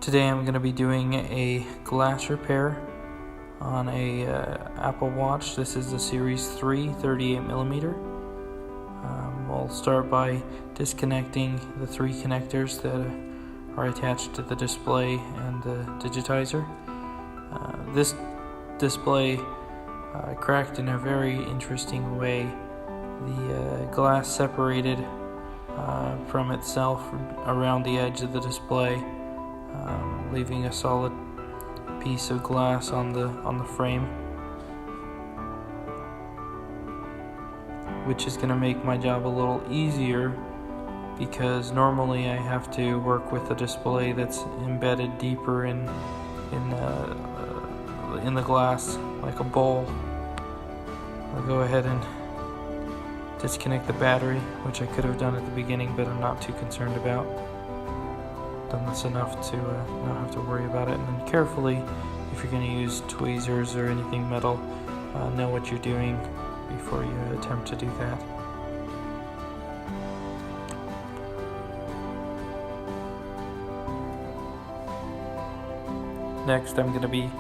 Today I'm going to be doing a glass repair on a Apple Watch. This is the Series 3 38mm. We'll start by disconnecting the three connectors that are attached to the display and the digitizer. This display cracked in a very interesting way. The glass separated from itself around the edge of the display, leaving a solid piece of glass on the frame, which is going to make my job a little easier because normally I have to work with a display that's embedded deeper in the glass like a bowl. I'll go ahead and disconnect the battery, which I could have done at the beginning, but I'm not too concerned about. Done this enough to not have to worry about it. And then carefully, if you're going to use tweezers or anything metal, know what you're doing before you attempt to do that. Next, I'm going to be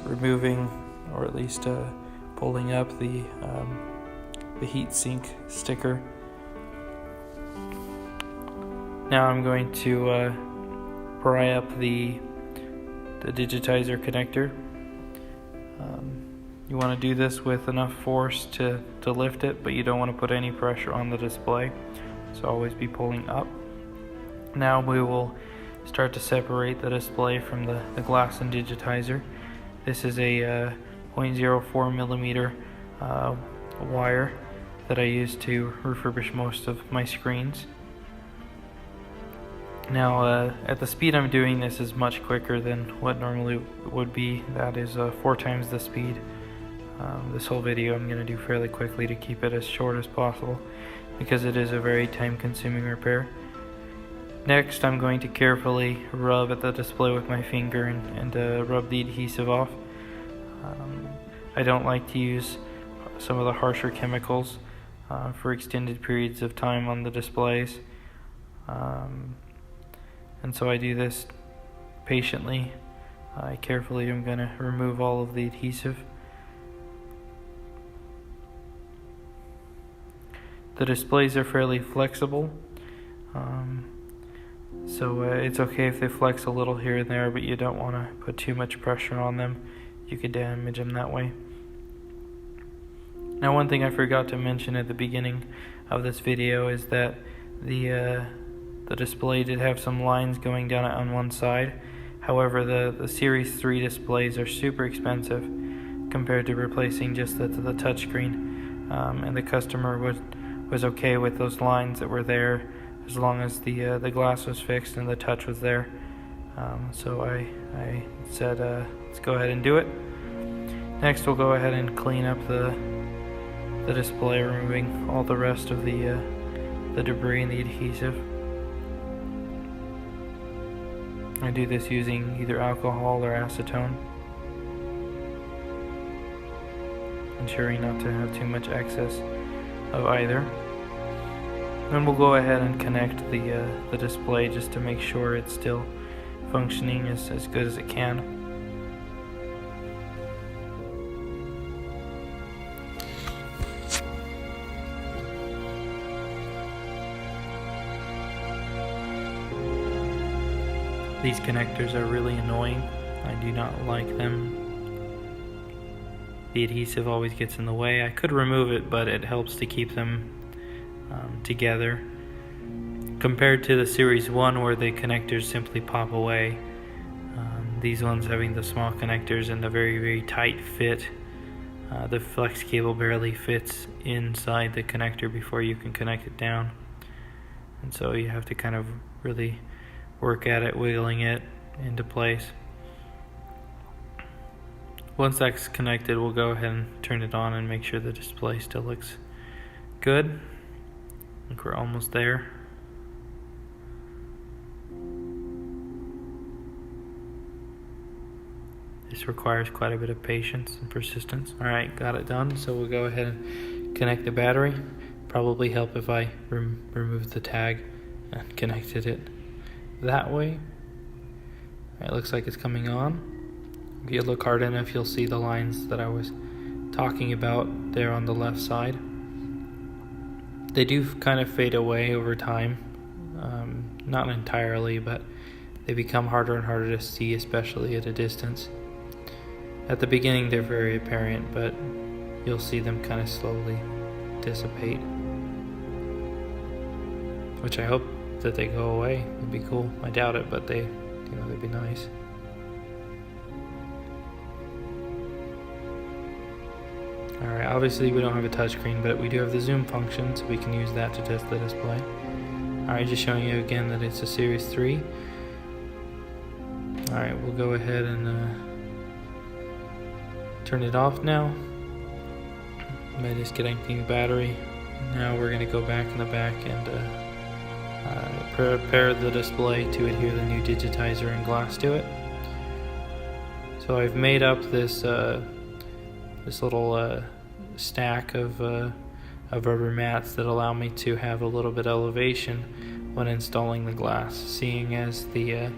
removing, or at least pulling up the heatsink sticker. Now I'm going to pry up the digitizer connector. You want to do this with enough force to lift it, but you don't want to put any pressure on the display, so always be pulling up. Now we will start to separate the display from the glass and digitizer. This is a 0.04mm wire that I use to refurbish most of my screens. Now at the speed I'm doing this is much quicker than what normally would be. That is 4 times the speed. This whole video I'm going to do fairly quickly to keep it as short as possible because it is a very time-consuming repair. Next, I'm going to carefully rub at the display with my finger and rub the adhesive off. I don't like to use some of the harsher chemicals for extended periods of time on the displays. And so I do this patiently. Carefully I'm going to remove all of the adhesive. The displays are fairly flexible, so it's okay if they flex a little here and there, but you don't want to put too much pressure on them. You could damage them that way. Now, one thing I forgot to mention at the beginning of this video is that the display did have some lines going down it on one side. However, the Series 3 displays are super expensive compared to replacing just the touchscreen, and the customer was okay with those lines that were there as long as the glass was fixed and the touch was there. So I said, let's go ahead and do it. Next, we'll go ahead and clean up the display, removing all the rest of the debris and the adhesive. I do this using either alcohol or acetone, ensuring not to have too much excess of either. Then we'll go ahead and connect the display just to make sure it's still functioning as good as it can. These connectors are really annoying. I do not like them. The adhesive always gets in the way. I could remove it, but it helps to keep them together. Compared to the Series 1 where the connectors simply pop away, these ones having the small connectors and the very, very tight fit, the flex cable barely fits inside the connector before you can connect it down. And so you have to kind of really work at it, wiggling it into place. Once that's connected, we'll go ahead and turn it on and make sure the display still looks good. I think we're almost there. This requires quite a bit of patience and persistence. Alright, got it done. So we'll go ahead and connect the battery. Probably help if I removed the tag and connected it that way. It looks like it's coming on. If you look hard enough, you'll see the lines that I was talking about there on the left side. They do kind of fade away over time. Not entirely, but they become harder and harder to see, especially at a distance. At the beginning, they're very apparent, but you'll see them kind of slowly dissipate. Which I hope that they go away. It'd be cool. I doubt it, but they'd be nice. Alright, obviously we don't have a touchscreen, but we do have the zoom function, so we can use that to test the display. Alright, just showing you again that it's a Series 3. Alright, we'll go ahead and turn it off now. By disconnecting the battery. Now we're going to go back in the back and prepare the display to adhere the new digitizer and glass to it. So I've made up this little stack of rubber mats that allow me to have a little bit of elevation when installing the glass, seeing as the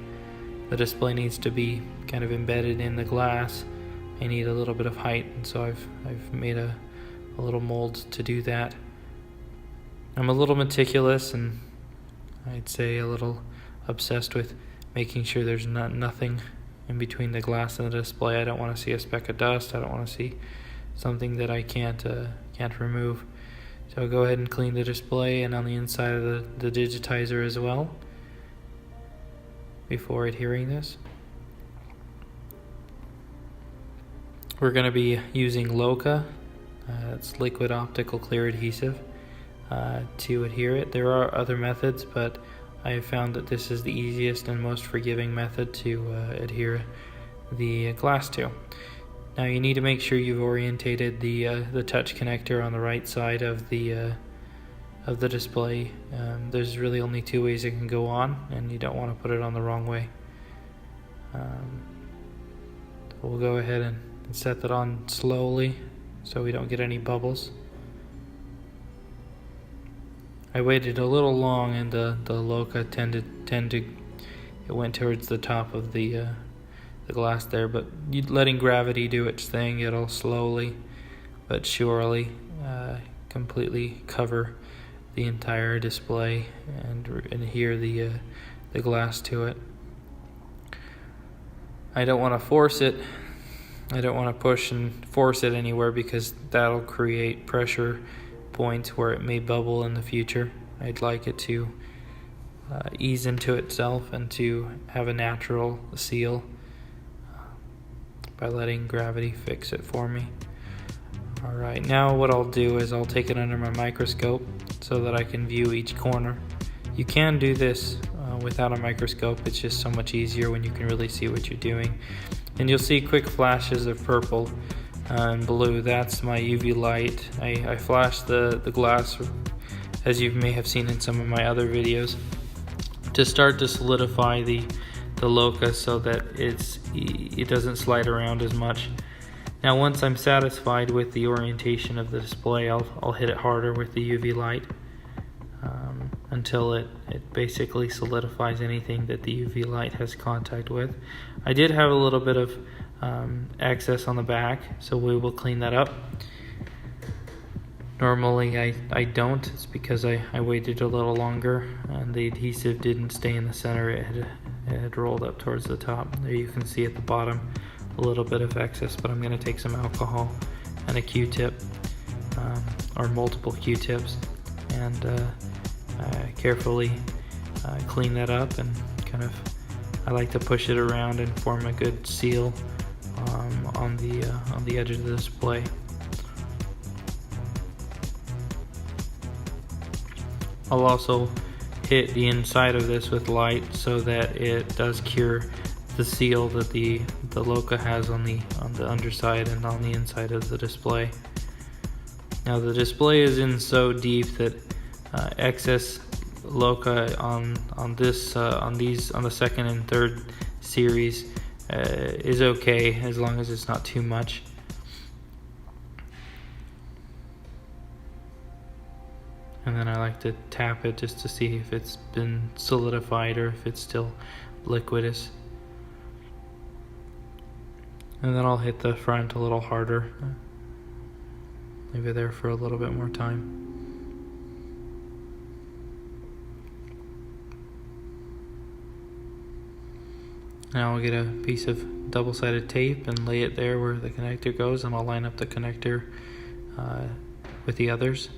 display needs to be kind of embedded in the glass. I need a little bit of height, and so I've made a little mold to do that. I'm a little meticulous, and I'd say a little obsessed with making sure there's nothing in between the glass and the display. I don't want to see a speck of dust. I don't want to see something that I can't remove. So I'll go ahead and clean the display and on the inside of the digitizer as well before adhering this. We're going to be using Loca. It's liquid optical clear adhesive to adhere it. There are other methods, but I have found that this is the easiest and most forgiving method to adhere the glass to. Now you need to make sure you've orientated the touch connector on the right side of the display. There's really only two ways it can go on, and you don't want to put it on the wrong way. We'll go ahead and set that on slowly so we don't get any bubbles. I waited a little long, and the Loca it went towards the top of the glass there, but letting gravity do its thing, it'll slowly but surely completely cover the entire display and adhere the glass to it. I don't want to force it. I don't want to push and force it anywhere, because that'll create pressure points where it may bubble in the future. I'd like it to ease into itself and to have a natural seal by letting gravity fix it for me. Alright, now what I'll do is I'll take it under my microscope so that I can view each corner. You can do this without a microscope. It's just so much easier when you can really see what you're doing. And you'll see quick flashes of purple and blue. That's my UV light. I flash the glass, as you may have seen in some of my other videos, to start to solidify the Loca so that it doesn't slide around as much. Now once I'm satisfied with the orientation of the display, I'll hit it harder with the UV light until it basically solidifies anything that the UV light has contact with. I did have a little bit of excess on the back, so we will clean that up. Normally I don't. It's because I waited a little longer and the adhesive didn't stay in the center. It had rolled up towards the top. There you can see at the bottom a little bit of excess, but I'm going to take some alcohol and a Q-tip, or multiple Q-tips, and carefully clean that up, and I like to push it around and form a good seal on the edge of the display. I'll also hit the inside of this with light so that it does cure the seal that the Loca has on the underside and on the inside of the display. Now the display is in so deep that excess Loca on the second and third series is okay, as long as it's not too much. And then I like to tap it just to see if it's been solidified or if it's still liquidous. And then I'll hit the front a little harder. Leave it there for a little bit more time. Now I'll get a piece of double-sided tape and lay it there where the connector goes, and I'll line up the connector with the others.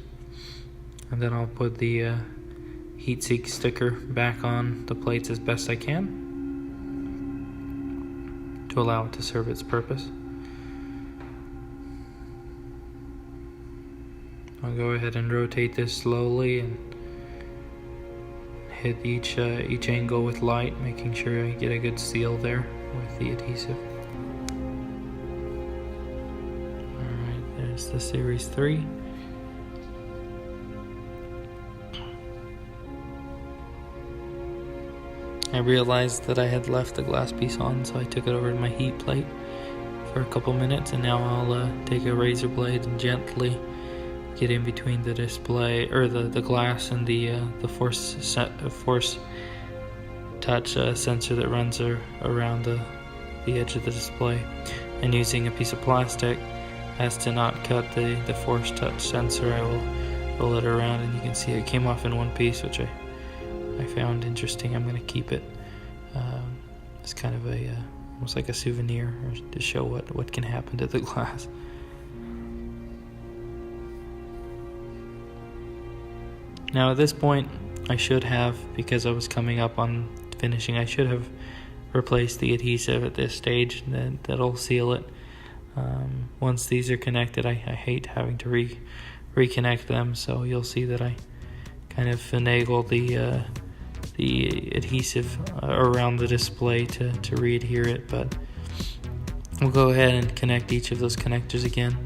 And then I'll put the heat-seek sticker back on the plates as best I can to allow it to serve its purpose. I'll go ahead and rotate this slowly and hit each angle with light, making sure I get a good seal there with the adhesive. Alright, there's the Series 3. I realized that I had left the glass piece on, so I took it over to my heat plate for a couple minutes, and now I'll take a razor blade and gently get in between the display, or the glass, and the force touch sensor that runs around the edge of the display, and using a piece of plastic as to not cut the force touch sensor. I will roll it around, and you can see it came off in one piece, which I found interesting. I'm going to keep it as kind of a almost like a souvenir, or to show what can happen to the glass. Now at this point, I should have, because I was coming up on finishing, I should have replaced the adhesive at this stage. That'll seal it. Once these are connected, I hate having to reconnect them, so you'll see that I kind of finagle the adhesive around the display to re-adhere it, but we'll go ahead and connect each of those connectors again.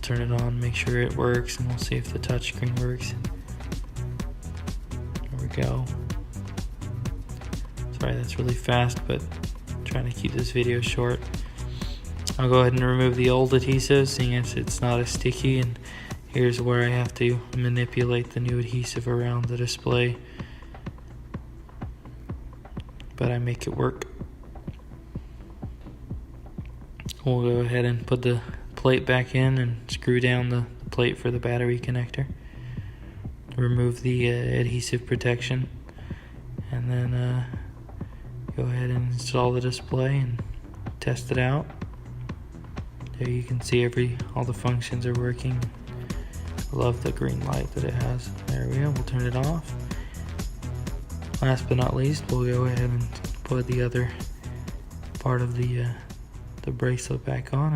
Turn it on, make sure it works, and we'll see if the touchscreen works. There we go. Sorry, that's really fast, but I'm trying to keep this video short. I'll go ahead and remove the old adhesive, seeing as it's not as sticky, and here's where I have to manipulate the new adhesive around the display, but I make it work. We'll go ahead and put the plate back in and screw down the plate for the battery connector. Remove the adhesive protection, and then go ahead and install the display and test it out. There you can see all the functions are working. I love the green light that it has. There we go. We'll turn it off. Last but not least, we'll go ahead and put the other part of the bracelet back on.